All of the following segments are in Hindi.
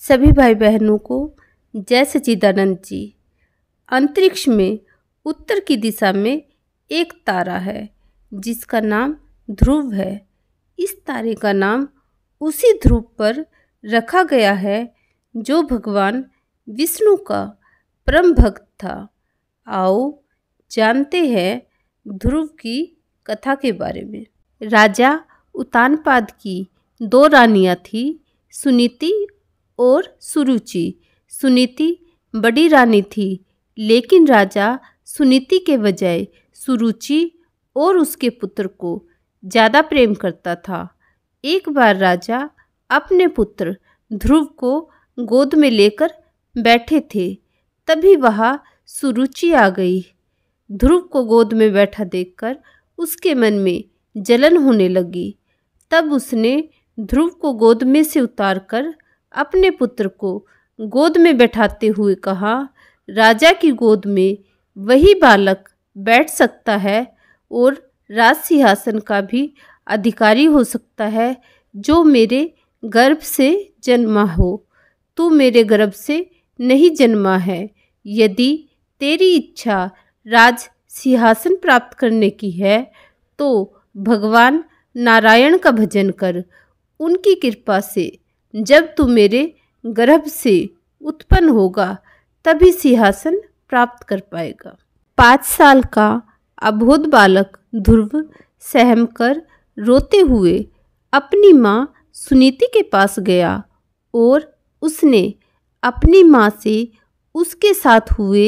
सभी भाई बहनों को जय सच्चिदानंद जी। अंतरिक्ष में उत्तर की दिशा में एक तारा है जिसका नाम ध्रुव है। इस तारे का नाम उसी ध्रुव पर रखा गया है जो भगवान विष्णु का परम भक्त था। आओ जानते हैं ध्रुव की कथा के बारे में। राजा उत्तानपाद की दो रानियां थीं, सुनीति और सुरुचि। सुनीति बड़ी रानी थी, लेकिन राजा सुनीति के बजाय सुरुचि और उसके पुत्र को ज़्यादा प्रेम करता था। एक बार राजा अपने पुत्र ध्रुव को गोद में लेकर बैठे थे, तभी वहाँ सुरुचि आ गई। ध्रुव को गोद में बैठा देखकर उसके मन में जलन होने लगी। तब उसने ध्रुव को गोद में से उतारकर अपने पुत्र को गोद में बैठाते हुए कहा, राजा की गोद में वही बालक बैठ सकता है और राज सिंहासन का भी अधिकारी हो सकता है जो मेरे गर्भ से जन्मा हो। तू मेरे गर्भ से नहीं जन्मा है। यदि तेरी इच्छा राज सिंहासन प्राप्त करने की है तो भगवान नारायण का भजन कर। उनकी कृपा से जब तू मेरे गर्भ से उत्पन्न होगा तभी सिंहासन प्राप्त कर पाएगा। 5 साल का अबोध बालक ध्रुव सहम कर रोते हुए अपनी माँ सुनीति के पास गया और उसने अपनी माँ से उसके साथ हुए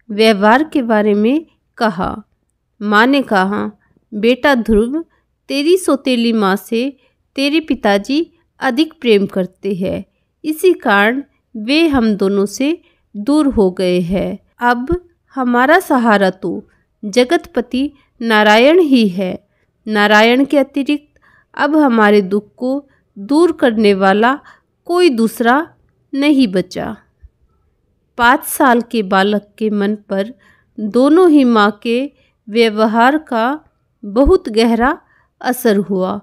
व्यवहार के बारे में कहा। माँ ने कहा, बेटा ध्रुव, तेरी सौतेली माँ से तेरे पिताजी अधिक प्रेम करते हैं, इसी कारण वे हम दोनों से दूर हो गए हैं। अब हमारा सहारा तो जगतपति नारायण ही है। नारायण के अतिरिक्त अब हमारे दुख को दूर करने वाला कोई दूसरा नहीं बचा। 5 साल के बालक के मन पर दोनों ही माँ के व्यवहार का बहुत गहरा असर हुआ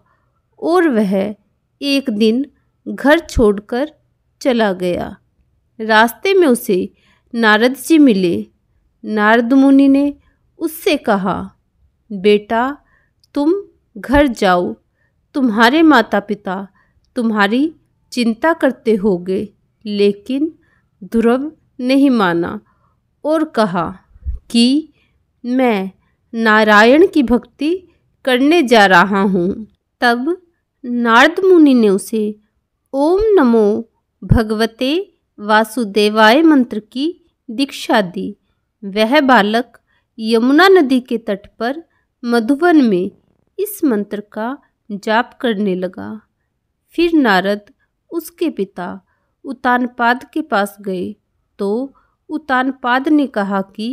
और वह एक दिन घर छोड़कर चला गया। रास्ते में उसे नारद जी मिले। नारद मुनि ने उससे कहा, बेटा तुम घर जाओ, तुम्हारे माता पिता तुम्हारी चिंता करते होंगे। लेकिन ध्रुव नहीं माना और कहा कि मैं नारायण की भक्ति करने जा रहा हूँ। तब नारद मुनि ने उसे ओम नमो भगवते वासुदेवाय मंत्र की दीक्षा दी। वह बालक यमुना नदी के तट पर मधुवन में इस मंत्र का जाप करने लगा। फिर नारद उसके पिता उत्तानपाद के पास गए तो उत्तानपाद ने कहा कि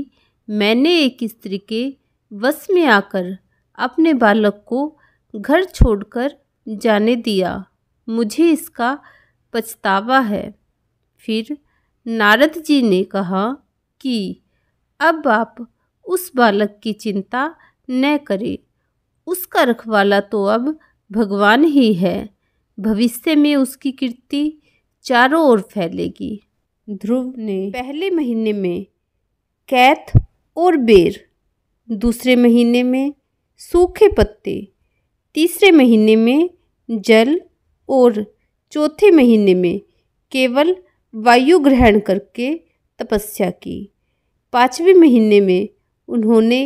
मैंने एक स्त्री के वश में आकर अपने बालक को घर छोड़कर जाने दिया, मुझे इसका पछतावा है। फिर नारद जी ने कहा कि अब आप उस बालक की चिंता न करें, उसका रखवाला तो अब भगवान ही है। भविष्य में उसकी कीर्ति चारों ओर फैलेगी। ध्रुव ने पहले महीने में कैथ और बेर, दूसरे महीने में सूखे पत्ते, तीसरे महीने में जल और चौथे महीने में केवल वायु ग्रहण करके तपस्या की। 5वें महीने में उन्होंने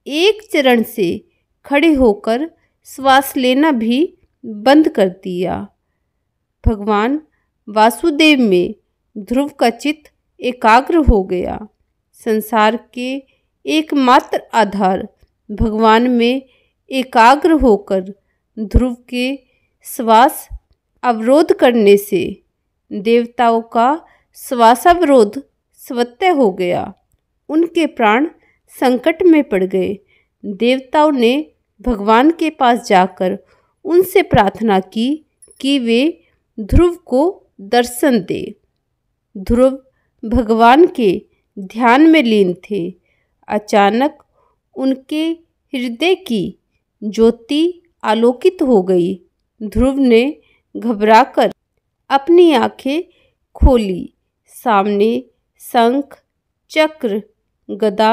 एक चरण से खड़े होकर श्वास लेना भी बंद कर दिया। भगवान वासुदेव में ध्रुव का चित्त एकाग्र हो गया। संसार के एकमात्र आधार भगवान में एकाग्र होकर ध्रुव के श्वास अवरोध करने से देवताओं का श्वासावरोध स्वतः हो गया। उनके प्राण संकट में पड़ गए। देवताओं ने भगवान के पास जाकर उनसे प्रार्थना की कि वे ध्रुव को दर्शन दे। ध्रुव भगवान के ध्यान में लीन थे। अचानक उनके हृदय की ज्योति आलोकित हो गई। ध्रुव ने घबराकर अपनी आंखें खोली। सामने शंख, चक्र, गदा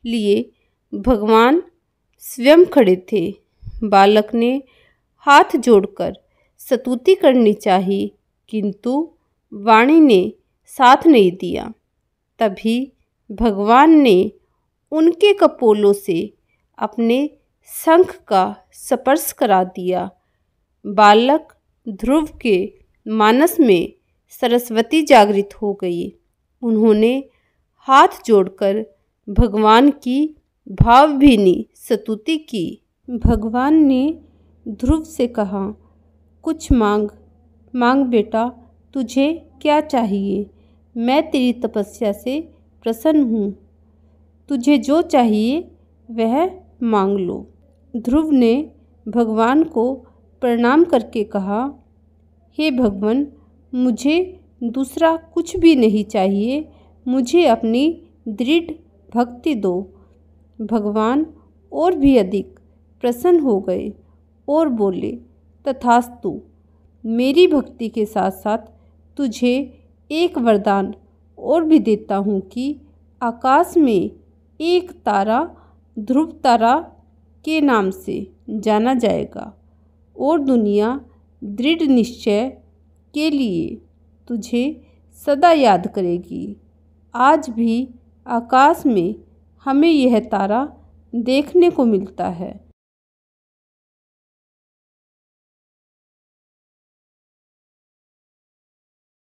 लिए भगवान स्वयं खड़े थे। बालक ने हाथ जोड़कर स्तुति करनी चाही, किंतु वाणी ने साथ नहीं दिया। तभी भगवान ने उनके कपोलों से अपने शंख का स्पर्श करा दिया। बालक ध्रुव के मानस में सरस्वती जागृत हो गई। उन्होंने हाथ जोड़कर भगवान की भावभीनी स्तुति की। भगवान ने ध्रुव से कहा, कुछ मांग मांग बेटा, तुझे क्या चाहिए? मैं तेरी तपस्या से प्रसन्न हूँ। तुझे जो चाहिए वह मांग लो। ध्रुव ने भगवान को प्रणाम करके कहा, हे भगवान, मुझे दूसरा कुछ भी नहीं चाहिए, मुझे अपनी दृढ़ भक्ति दो। भगवान और भी अधिक प्रसन्न हो गए और बोले, तथास्तु। मेरी भक्ति के साथ साथ तुझे एक वरदान और भी देता हूँ कि आकाश में एक तारा ध्रुव तारा के नाम से जाना जाएगा और दुनिया दृढ़ निश्चय के लिए तुझे सदा याद करेगी। आज भी आकाश में हमें यह तारा देखने को मिलता है।